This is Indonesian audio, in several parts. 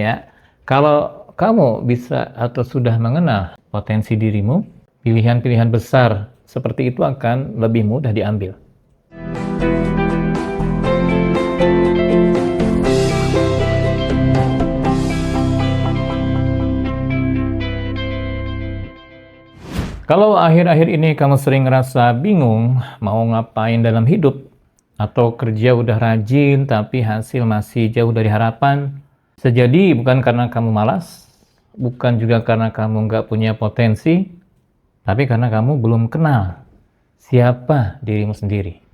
Ya, kalau kamu bisa atau sudah mengenal potensi dirimu, pilihan-pilihan besar seperti itu akan lebih mudah diambil. Kalau akhir-akhir ini kamu sering ngerasa bingung mau ngapain dalam hidup, atau kerja udah rajin tapi hasil masih jauh dari harapan, sejadi bukan karena kamu malas, bukan juga karena kamu nggak punya potensi, tapi karena kamu belum kenal siapa dirimu sendiri.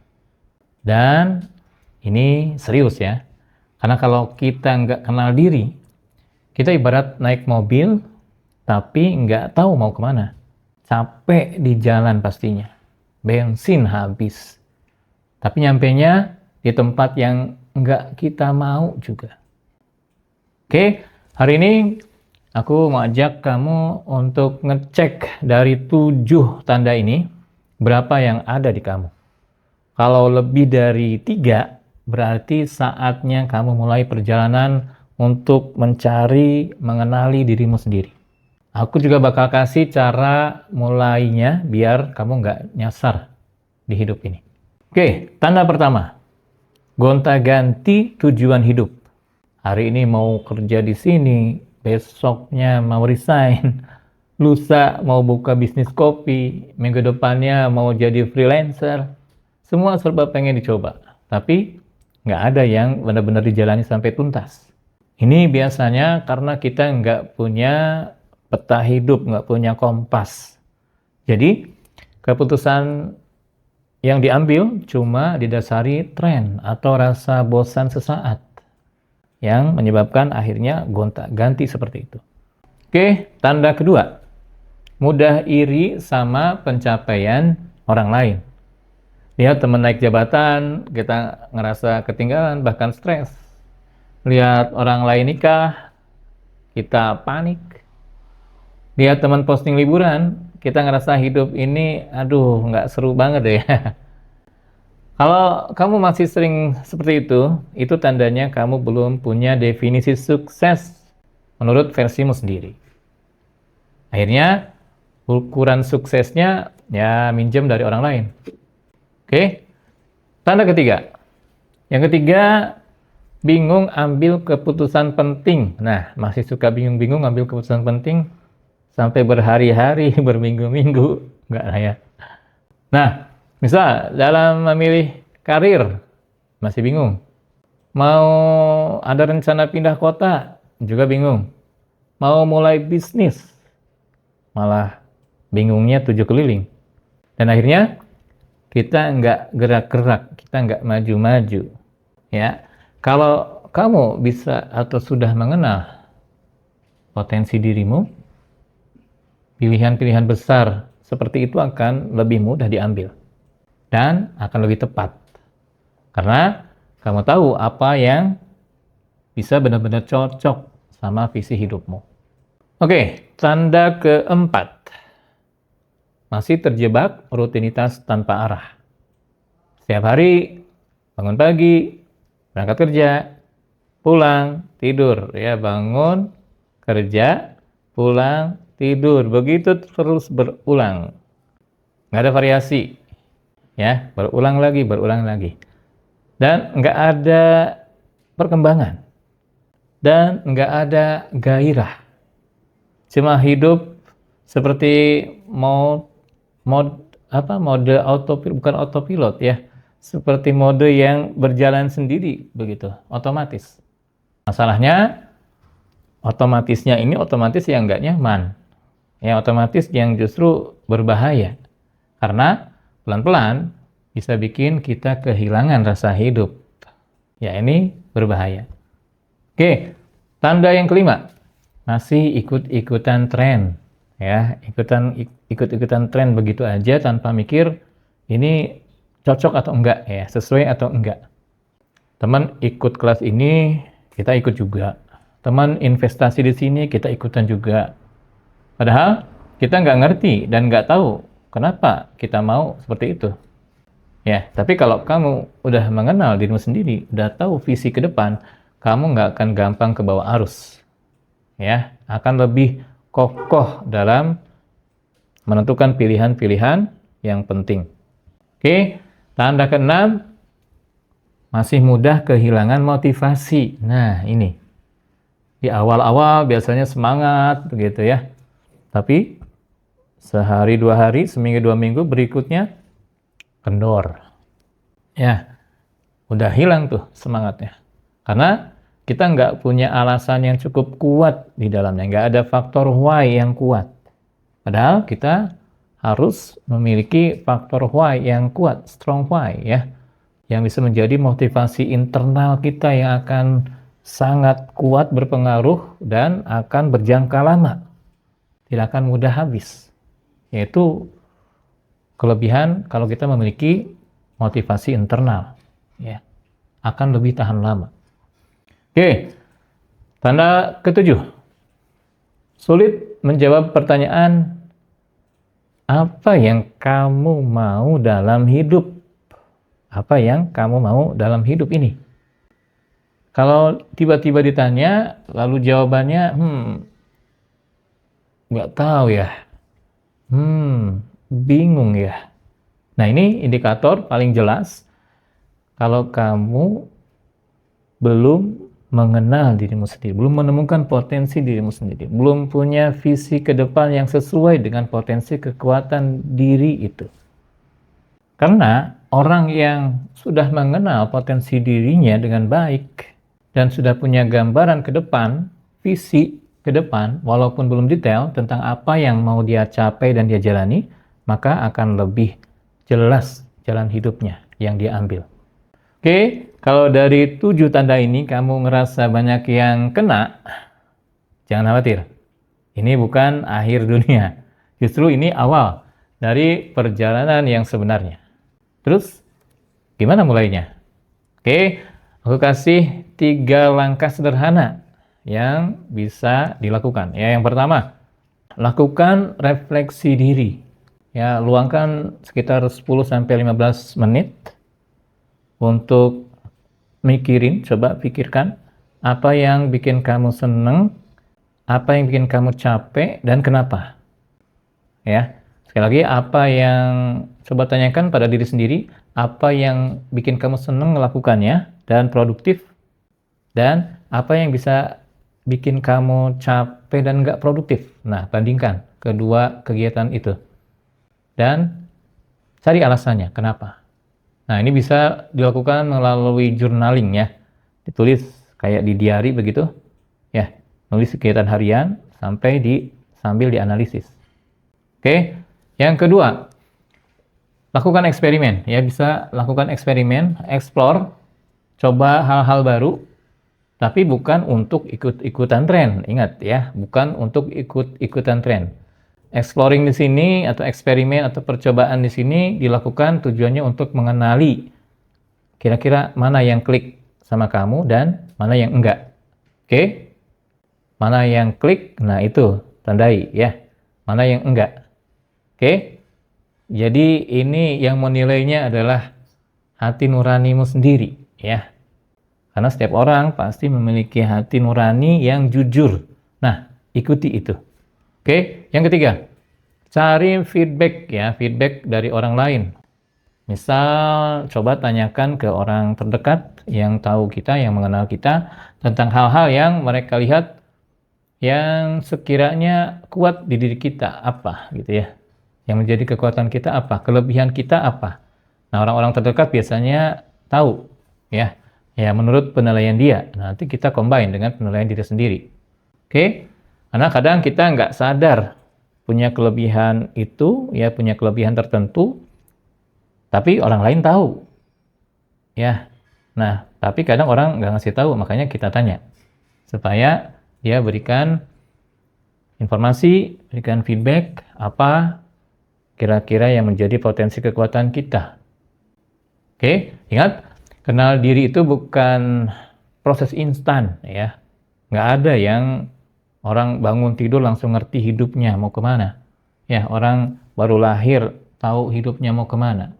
Dan ini serius ya, karena kalau kita nggak kenal diri, kita ibarat naik mobil tapi nggak tahu mau kemana. Capek di jalan pastinya, bensin habis, tapi nyampenya di tempat yang nggak kita mau juga. Oke, hari ini aku mau ajak kamu untuk ngecek dari 7 tanda ini, berapa yang ada di kamu. Kalau lebih dari 3, berarti saatnya kamu mulai perjalanan untuk mencari, mengenali dirimu sendiri. Aku juga bakal kasih cara mulainya biar kamu nggak nyasar di hidup ini. Oke, tanda pertama. Gonta-ganti tujuan hidup. Hari ini mau kerja di sini, besoknya mau resign, lusa mau buka bisnis kopi, minggu depannya mau jadi freelancer. Semua serba pengen dicoba, tapi nggak ada yang benar-benar dijalani sampai tuntas. Ini biasanya karena kita nggak punya peta hidup, nggak punya kompas. Jadi, keputusan yang diambil cuma didasari tren atau rasa bosan sesaat yang menyebabkan akhirnya gonta-ganti seperti itu. Oke, tanda kedua. Mudah iri sama pencapaian orang lain. Lihat teman naik jabatan, kita ngerasa ketinggalan, bahkan stres. Lihat orang lain nikah, kita panik. Lihat teman posting liburan, kita ngerasa hidup ini, aduh, nggak seru banget deh. Kalau kamu masih sering seperti itu tandanya kamu belum punya definisi sukses menurut versimu sendiri. Akhirnya, ukuran suksesnya ya minjem dari orang lain. Oke, tanda ketiga. Yang ketiga, bingung ambil keputusan penting. Nah, masih suka bingung-bingung ambil keputusan penting, sampai berhari-hari, berminggu-minggu, enggak lah ya. Nah, misal dalam memilih karir, masih bingung. Mau ada rencana pindah kota, juga bingung. Mau mulai bisnis, malah bingungnya 7 keliling. Dan akhirnya, kita nggak gerak-gerak, kita nggak maju-maju. Ya, kalau kamu bisa atau sudah mengenal potensi dirimu, pilihan-pilihan besar seperti itu akan lebih mudah diambil dan akan lebih tepat karena kamu tahu apa yang bisa benar-benar cocok sama visi hidupmu. Oke, tanda keempat. Masih terjebak rutinitas tanpa arah. Setiap hari bangun pagi, berangkat kerja, pulang, tidur, ya bangun, kerja, pulang, tidur, begitu terus berulang. Nggak ada variasi, ya, berulang lagi. Dan nggak ada perkembangan. Dan nggak ada gairah. Cuma hidup seperti mode autopilot, bukan autopilot ya. Seperti mode yang berjalan sendiri, begitu, otomatis. Masalahnya, otomatisnya ini otomatis yang nggak nyaman. Ya, otomatis yang justru berbahaya. Karena pelan-pelan bisa bikin kita kehilangan rasa hidup. Ya, ini berbahaya. Oke, tanda yang kelima. Masih ikut-ikutan tren. Ya, ikut-ikutan tren begitu aja tanpa mikir ini cocok atau enggak ya, sesuai atau enggak. Teman ikut kelas ini, kita ikut juga. Teman investasi di sini, kita ikutan juga. Padahal kita nggak ngerti dan nggak tahu kenapa kita mau seperti itu. Ya, tapi kalau kamu udah mengenal dirimu sendiri, udah tahu visi ke depan, kamu nggak akan gampang ke bawah arus. ya, akan lebih kokoh dalam menentukan pilihan-pilihan yang penting. Oke, tanda keenam, masih mudah kehilangan motivasi. Nah, ini. Di awal-awal biasanya semangat begitu ya. Tapi sehari dua hari, seminggu dua minggu berikutnya kendor. Ya, udah hilang tuh semangatnya. Karena kita nggak punya alasan yang cukup kuat di dalamnya. Nggak ada faktor why yang kuat. Padahal kita harus memiliki faktor why yang kuat, strong why ya. Yang bisa menjadi motivasi internal kita yang akan sangat kuat berpengaruh dan akan berjangka lama. Tidak akan mudah habis. Yaitu kelebihan kalau kita memiliki motivasi internal. Ya, akan lebih tahan lama. Oke, tanda ketujuh. Sulit menjawab pertanyaan, apa yang kamu mau dalam hidup? Apa yang kamu mau dalam hidup ini? Kalau tiba-tiba ditanya, lalu jawabannya, nggak tahu ya, bingung ya. Nah, ini indikator paling jelas kalau kamu belum mengenal dirimu sendiri, belum menemukan potensi dirimu sendiri, belum punya visi ke depan yang sesuai dengan potensi kekuatan diri itu. Karena orang yang sudah mengenal potensi dirinya dengan baik dan sudah punya gambaran ke depan, visi ke depan, walaupun belum detail tentang apa yang mau dia capai dan dia jalani, maka akan lebih jelas jalan hidupnya yang dia ambil. Oke, kalau dari 7 tanda ini kamu ngerasa banyak yang kena, jangan khawatir. Ini bukan akhir dunia. Justru ini awal dari perjalanan yang sebenarnya. Terus, gimana mulainya? Oke, aku kasih 3 langkah sederhana yang bisa dilakukan. Ya, yang pertama, lakukan refleksi diri. Ya, luangkan sekitar 10-15 menit untuk mikirin, coba pikirkan apa yang bikin kamu seneng, apa yang bikin kamu capek, dan kenapa. Ya, sekali lagi, apa yang coba tanyakan pada diri sendiri, apa yang bikin kamu seneng melakukannya dan produktif, dan apa yang bisa bikin kamu capek dan nggak produktif. Nah, bandingkan kedua kegiatan itu. Dan cari alasannya, kenapa. Nah, ini bisa dilakukan melalui journaling ya. Ditulis kayak di diary begitu. Ya, nulis kegiatan harian sambil dianalisis. Oke, yang kedua, lakukan eksperimen. Ya, bisa lakukan eksperimen, explore, coba hal-hal baru, tapi bukan untuk ikut-ikutan tren. Ingat ya, bukan untuk ikut-ikutan tren. Exploring di sini atau eksperimen atau percobaan di sini dilakukan tujuannya untuk mengenali kira-kira mana yang klik sama kamu dan mana yang enggak. Oke? Mana yang klik, nah itu tandai ya. Mana yang enggak. Oke? Jadi ini yang menilainya adalah hati nuranimu sendiri ya. Karena setiap orang pasti memiliki hati nurani yang jujur. Nah, ikuti itu. Oke, yang ketiga, cari feedback ya, feedback dari orang lain. Misal, coba tanyakan ke orang terdekat yang tahu kita, yang mengenal kita, tentang hal-hal yang mereka lihat yang sekiranya kuat di diri kita, apa gitu ya. Yang menjadi kekuatan kita apa, kelebihan kita apa. Nah, orang-orang terdekat biasanya tahu ya. Ya, menurut penilaian dia. Nanti kita combine dengan penilaian diri sendiri. Oke? Karena kadang kita nggak sadar punya kelebihan itu, ya punya kelebihan tertentu, tapi orang lain tahu. Ya, nah, tapi kadang orang nggak ngasih tahu, makanya kita tanya. Supaya dia berikan informasi, berikan feedback, apa kira-kira yang menjadi potensi kekuatan kita. Oke, ingat, kenal diri itu bukan proses instan, ya. Nggak ada yang orang bangun tidur langsung ngerti hidupnya mau kemana. Ya, orang baru lahir tahu hidupnya mau kemana.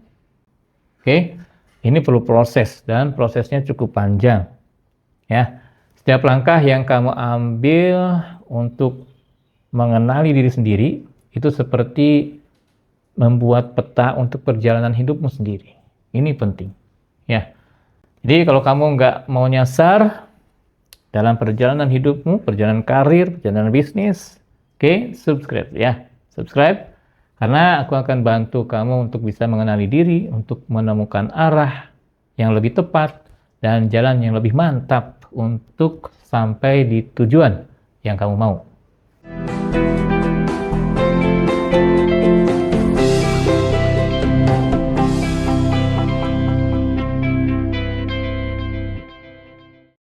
Oke, ini perlu proses dan prosesnya cukup panjang. Ya, Setiap langkah yang kamu ambil untuk mengenali diri sendiri, itu seperti membuat peta untuk perjalanan hidupmu sendiri. Ini penting, ya. Jadi kalau kamu nggak mau nyasar dalam perjalanan hidupmu, perjalanan karir, perjalanan bisnis, oke, subscribe ya. Subscribe, karena aku akan bantu kamu untuk bisa mengenali diri, untuk menemukan arah yang lebih tepat, dan jalan yang lebih mantap untuk sampai di tujuan yang kamu mau.